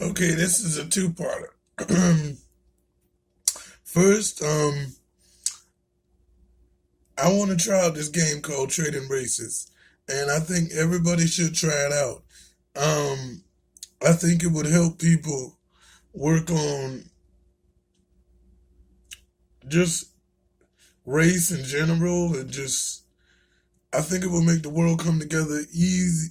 Okay, this is a two-parter. First, I want to try out this game called Trading Races, and I think everybody should try it out. Um, I think it would help people work on just race in general, and just I think it will make the world come together easy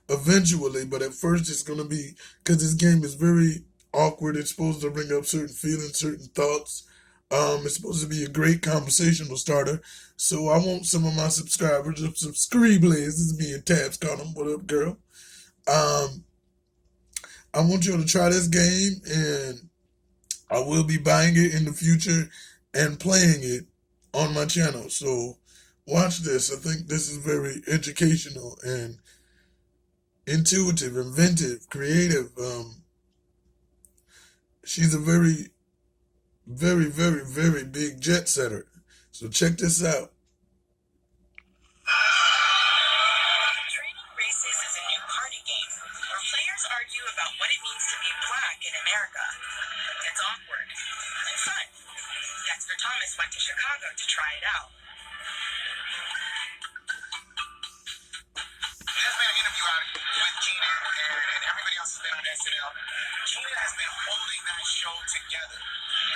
eventually. But at first, it's gonna be because this game is very awkward. It's supposed to bring up certain feelings, certain thoughts. It's supposed to be a great conversational starter. So I want some of my subscribers, some This is me and Tabs call them. What up, girl? Um, I want you to try this game, and I will be buying it in the future and playing it on my channel. So watch this. I think this is very educational and intuitive, inventive, creative. She's a very big jet setter. So check this out. Trading Races is a new party game where players argue about what it means to be black in America. It's awkward and fun. Dexter Thomas went to Chicago to try it out. There's been an interview out with Keenan and everybody else has been on SNL. Keenan has been holding that show together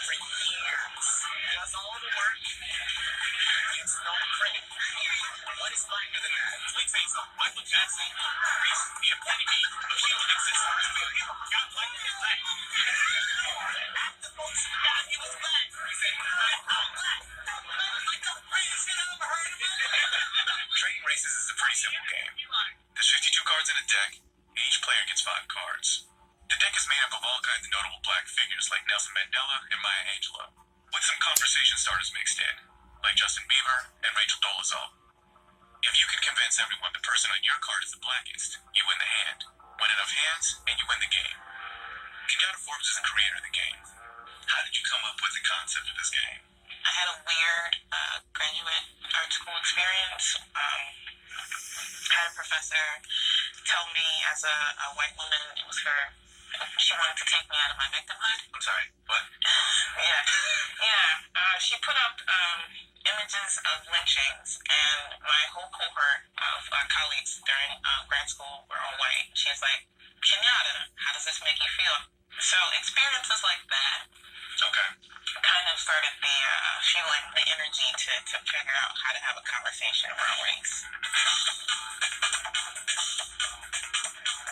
for years. Does all the work. Gets no credit. What is blacker than that? Let me tell you something. Michael Jackson used to be a epitome of human existence. He forgot black is black. After folks forgot he was black, he said, I'm black. That was like the greatest shit I ever heard of it. Trading Races is a pretty simple game. There's 52 cards in a deck, and each player gets 5 cards. The deck is made up of all kinds of notable black figures like Nelson Mandela and Maya Angelou, with some conversation starters mixed in, like Justin Bieber and Rachel Dolezal. If you can convince everyone the person on your card is the blackest, you win the hand. Win enough hands, and you win the game. Kenyatta Forbes is the creator of the game. How did you come up with the concept of this game? I had a weird graduate art school experience. Had a professor tell me as a white woman it was her. She wanted to take me out of my victimhood. I'm sorry, what? Yeah. She put up images of lynchings, and my whole cohort of colleagues during grad school were all white. She's like, Kenyatta, how does this make you feel? So experiences like that Okay. kind of started the fueling the energy to figure out how to have a conversation around race.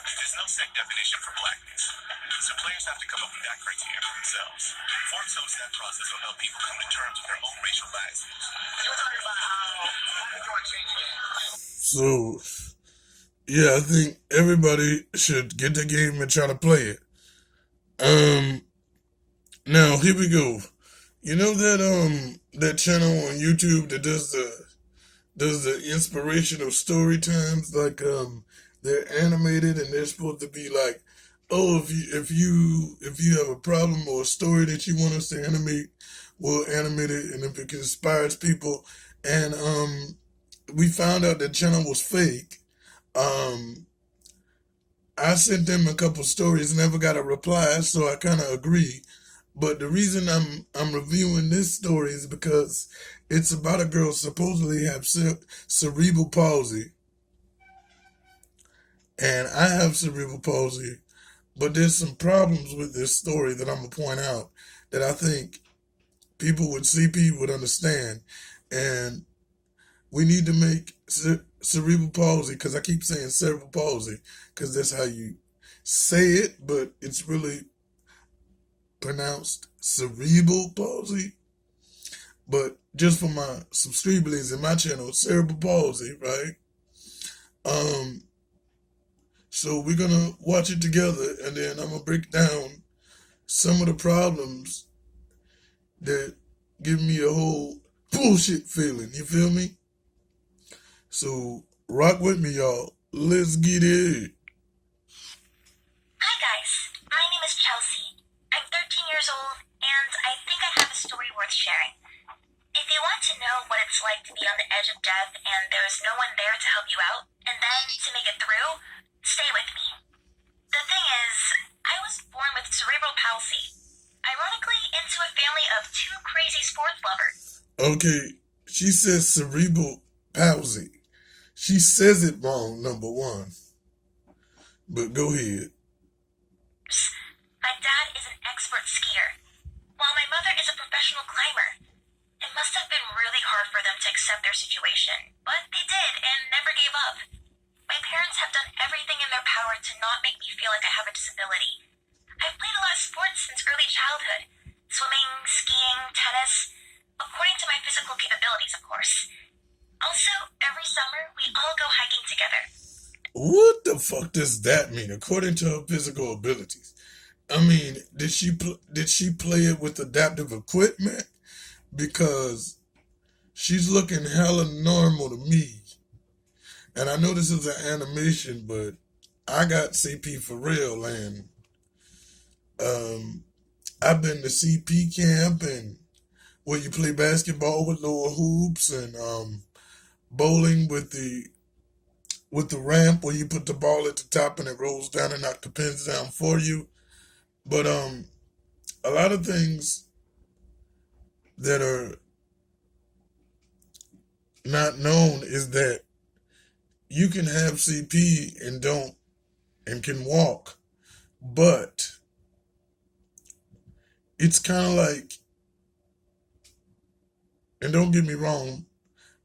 There's no set definition for blackness, so players have to come up with that criteria for themselves. Forbes hopes that process will help people come to terms with their own racial biases. You were talking about how we're going to change the game. So yeah, I think everybody should get the game and try to play it. Now here we go. You know that channel on YouTube that does the inspirational story times, like they're animated and they're supposed to be like, oh, if you have a problem or a story that you want us to animate, we'll animate it, and if it inspires people. And we found out that channel was fake. um I sent them a couple stories, never got a reply, so I kind of agree. But the reason I'm reviewing this story is because it's about a girl supposedly have cerebral palsy, and I have cerebral palsy. But there's some problems with this story that I'm gonna point out that I think people with CP would understand, and we need to make cerebral palsy, because I keep saying cerebral palsy because that's how you say it, but it's really pronounced cerebral palsy. But just for my subscribers in my channel, cerebral palsy, right? Um, so we're gonna watch it together, and then I'm gonna break down some of the problems that give me a whole bullshit feeling. You feel me? So rock with me, y'all. Let's get it. Hi guys, my name is Chelsea. I'm 13 years old, and I think I have a story worth sharing. If you want to know what it's like to be on the edge of death and there is no one there to help you out, and then to make it through, stay with me. The thing is, I was born sports lover. Okay, she says cerebral palsy. She says it wrong, number one. But go ahead. My dad is an expert skier, while my mother is a professional climber. It must have been really hard for them to accept their situation, but they did and never gave up. My parents have done everything in their power to not make me feel like I have a disability. I've played a lot of sports since early childhood. Swimming, skiing, tennis, according to my physical capabilities, of course. Also, every summer, we all go hiking together. What the fuck does that mean? According to her physical abilities. I mean, did she play it with adaptive equipment? Because she's looking hella normal to me. And I know this is an animation, but I got CP for real, and I've been to CP camp, and where you play basketball with lower hoops, and bowling with the ramp where you put the ball at the top and it rolls down and knock the pins down for you. But a lot of things that are not known is that you can have CP and can walk, but it's kind of like, and don't get me wrong,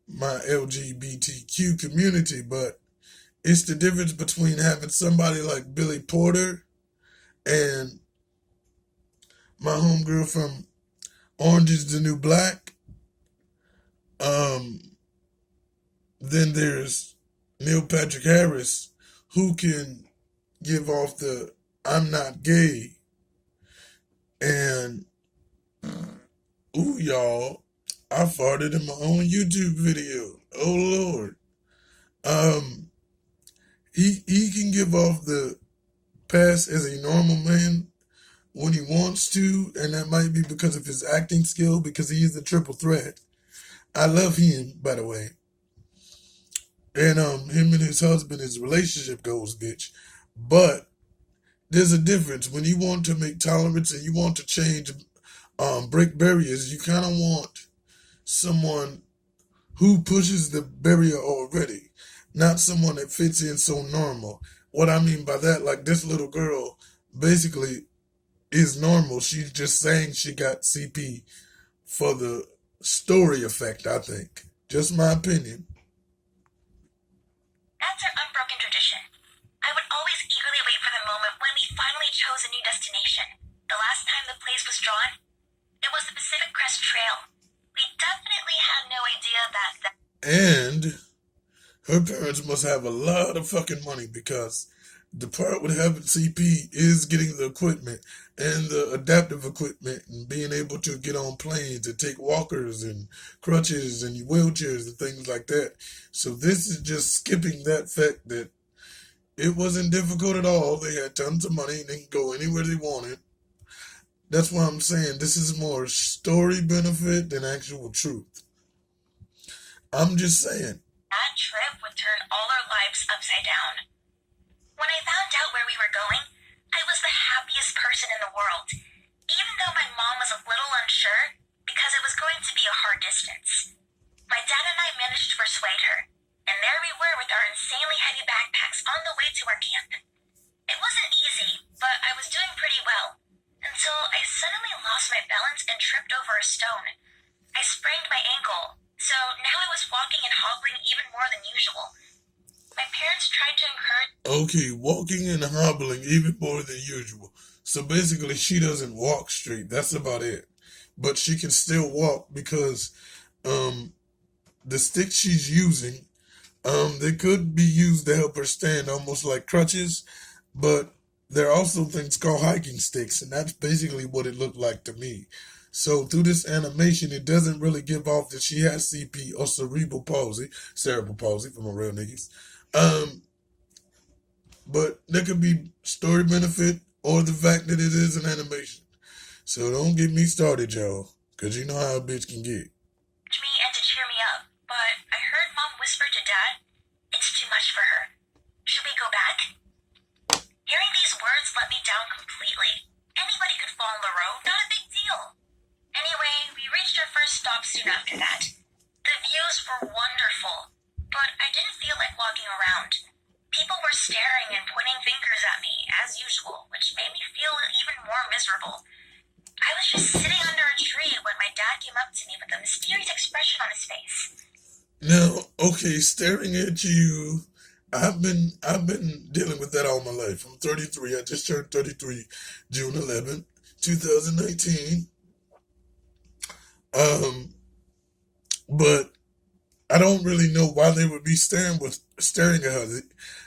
my LGBTQ community, but it's the difference between having somebody like Billy Porter and my homegirl from Orange is the New Black. Then there's Neil Patrick Harris, who can give off the "I'm not gay," and ooh, y'all, I farted in my own YouTube video. Oh Lord. He can give off the pass as a normal man when he wants to, and that might be because of his acting skill, because he is a triple threat. I love him, by the way. And him and his husband, his relationship goes, bitch. But there's a difference. When you want to make tolerance and you want to change, break barriers, you kind of want someone who pushes the barrier already, not someone that fits in so normal. What I mean by that, like this little girl basically is normal. She's just saying she got CP for the story effect, I think. Just my opinion. That's our unbroken tradition. I would always eagerly wait for the moment when we finally chose a new destination. The last time the place was drawn, it was the Pacific Crest Trail. We definitely had no idea that... And her parents must have a lot of fucking money, because the part with having CP is getting the equipment and the adaptive equipment and being able to get on planes and take walkers and crutches and wheelchairs and things like that. So this is just skipping that fact that it wasn't difficult at all. They had tons of money and they could go anywhere they wanted. That's why I'm saying this is more story benefit than actual truth. I'm just saying. That trip would turn all our lives upside down. When I found out where we were going, I was the happiest person in the world, even though my mom was a little unsure because it was going to be a hard distance. My dad and I managed to persuade her, and there we were with our insanely heavy backpacks on the way to our camp. It wasn't easy, but I was doing pretty well, until I suddenly lost my balance and tripped over a stone. I sprained my ankle, so now I was walking and hobbling even more than usual. My parents tried to encourage... Okay, walking and hobbling even more than usual. So basically she doesn't walk straight. That's about it. But she can still walk because the stick she's using, they could be used to help her stand, almost like crutches. But there are also things called hiking sticks, and that's basically what it looked like to me. So through this animation, it doesn't really give off that she has CP or cerebral palsy for my real niggas. But there could be story benefit or the fact that it is an animation. So don't get me started, y'all, because you know how a bitch can get. Me and to cheer me up, but I heard Mom whisper to Dad, "It's too much for her. Should we go back?" Hearing these words let me down completely. Anybody could fall on the road, not a big deal. Anyway, we reached our never stopped soon after that. The views were wonderful, but I didn't feel like walking around. People were staring and pointing fingers at me, as usual, which made me feel even more miserable. I was just sitting under a tree when my dad came up to me with a mysterious expression on his face. Now, okay, staring at you, I've been dealing with that all my life. I'm 33. I just turned 33, June 11th, 2019. But I don't really know why they would be staring at her.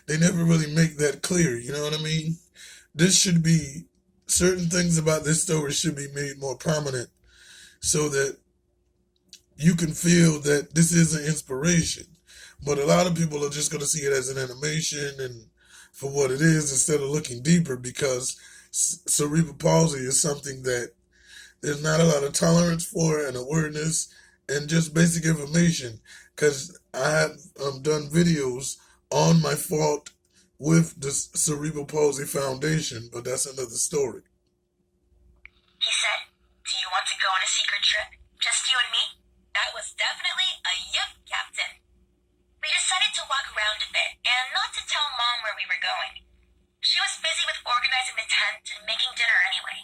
They never really make that clear. You know what I mean? This should be certain things about this story should be made more prominent so that you can feel that this is an inspiration. But a lot of people are just going to see it as an animation and for what it is instead of looking deeper, because cerebral palsy is something that there's not a lot of tolerance for and awareness and just basic information. Because I have done videos on my fault with the Cerebral Palsy Foundation, but that's another story. He said, "Do you want to go on a secret trip? Just you and me?" That was definitely a yup, Captain. We decided to walk around a bit and not to tell Mom where we were going. She was busy with organizing the tent and making dinner anyway.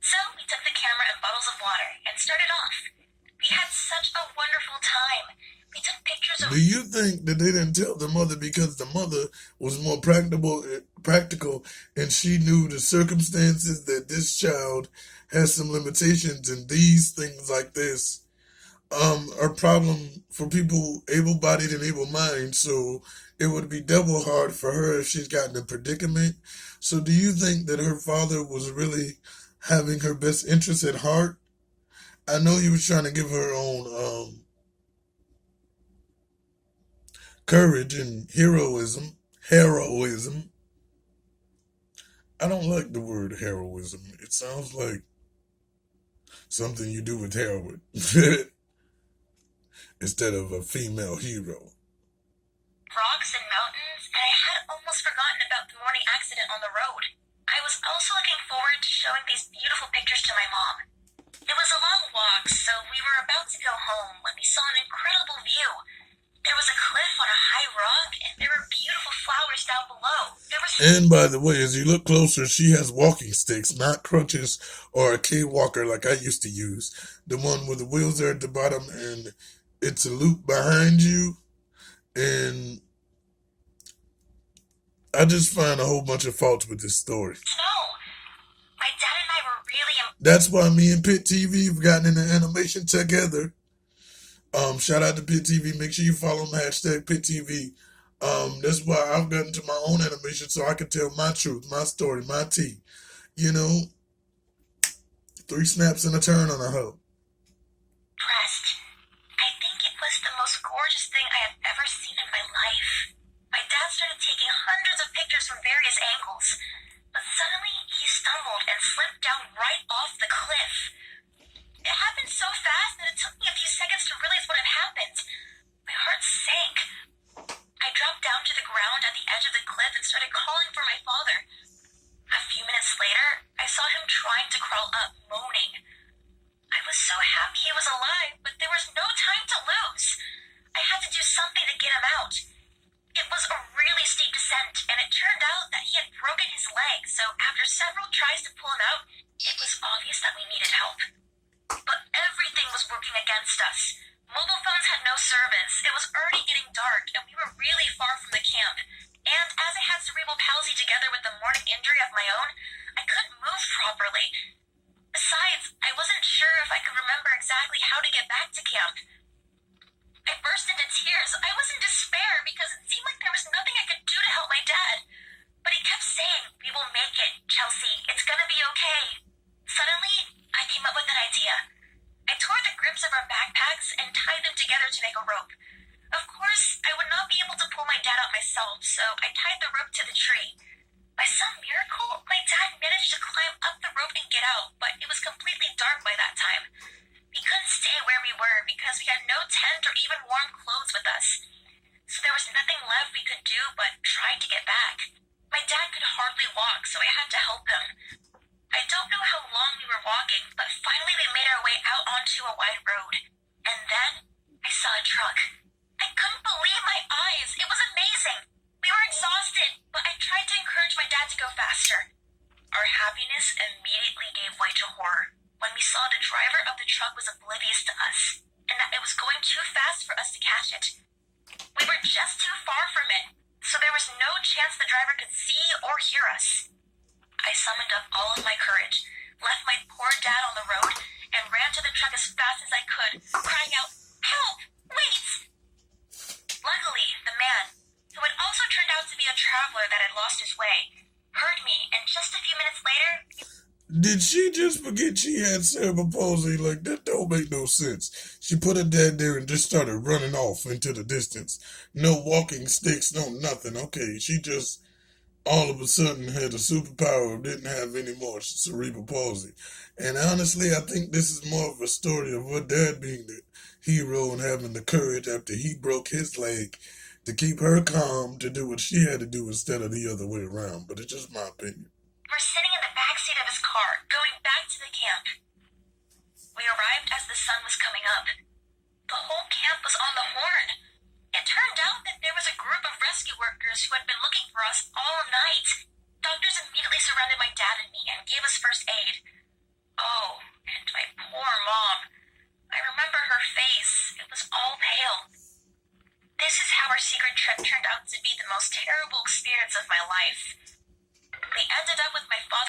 So we took the camera and bottles of water and started off. We had such a wonderful time. We took pictures of... Do you think that they didn't tell the mother because the mother was more practical and she knew the circumstances that this child has some limitations and these things like this are a problem for people able-bodied and able-minded, so it would be double hard for her if she's gotten a predicament? So do you think that her father was really having her best interest at heart? I know he was trying to give her own courage and heroism. I don't like the word heroism. It sounds like something you do with heroin instead of a female hero. Rocks and mountains, and I had almost forgotten about the morning accident on the road. I was also looking forward to showing these beautiful pictures to my mom. It was a long walk, so we were about to go home when we saw an incredible view. There was a cliff on a high rock, and there were beautiful flowers down below. And by the way, as you look closer, she has walking sticks, not crutches or a K-walker like I used to use. The one with the wheels are at the bottom, and it's a loop behind you. And I just find a whole bunch of faults with this story. No, my dad and I were really... That's why me and Pit TV have gotten into animation together. Shout out to Pit TV. Make sure you follow them, hashtag Pit TV. That's why I've gotten to my own animation so I can tell my truth, my story, my tea. You know, 3 snaps and a turn on a hoe. Pressed. I think it was the most gorgeous thing I have ever seen in my life. My dad started taking hundreds of pictures from various angles, but suddenly he stumbled and slipped down right off the cliff. It happened so fast that it took me a few seconds to realize what had happened. My heart sank. I dropped down to the ground at the edge of the cliff and started calling for my father. A few minutes later, I saw him trying to crawl up, moaning. I was so happy he was alive, but there was no time to lose. I had to do something to get him out. It was a really steep descent, and it turned out that he had broken his leg, so after several tries to pull him out, it was obvious that we needed help. But everything was working against us. Mobile phones had no service, it was already getting dark, and we were really far from the camp. And as I had cerebral palsy together with the morning injury of my own, I couldn't move properly. Besides, I wasn't sure if I could remember exactly how to get back to camp. I burst into tears. I was in despair because it seemed like there was nothing I could do to help my dad. But he kept saying, "We will make it, Chelsea. It's gonna be okay." Suddenly, I came up with an idea. I tore the grips of our backpacks and tied them together to make a rope. Of course, I would not be able to pull my dad out myself, so I tied the rope to the tree. By some miracle, my dad managed to climb up the rope and get out, but it was completely dark by that time. We couldn't stay where we were because we had no tent or even warm clothes with us. So there was nothing left we could do but try to get back. My dad could hardly walk, so I had to help him. I don't know how long we were walking, but finally we made our way out onto a wide road. And then I saw a truck. I couldn't believe my eyes. It was amazing. We were exhausted, but I tried to encourage my dad to go faster. Our happiness immediately gave way to horror when we saw the driver of the truck was oblivious to us, and that it was going too fast for us to catch it. We were just too far from it, so there was no chance the driver could see or hear us. I summoned up all of my courage, left my poor dad on the road, and ran to the truck as fast as I could, crying out, "Help! Wait!" Luckily, the man, who had also turned out to be a traveler that had lost his way, heard me, and just a few minutes later... Did she just forget she had cerebral palsy? Like, that don't make no sense. She put her dad there and just started running off into the distance. No walking sticks, no nothing. Okay, she just all of a sudden had a superpower, didn't have any more cerebral palsy. And honestly, I think this is more of a story of her dad being the hero and having the courage after he broke his leg to keep her calm to do what she had to do instead of the other way around. But it's just my opinion. We're sitting in the backseat of his car, going back to the camp. We arrived as the sun was coming up. The whole camp was on the horn. It turned out that there was a group of rescue workers who had been looking for us all night. Doctors immediately surrounded my dad and me and gave us first aid.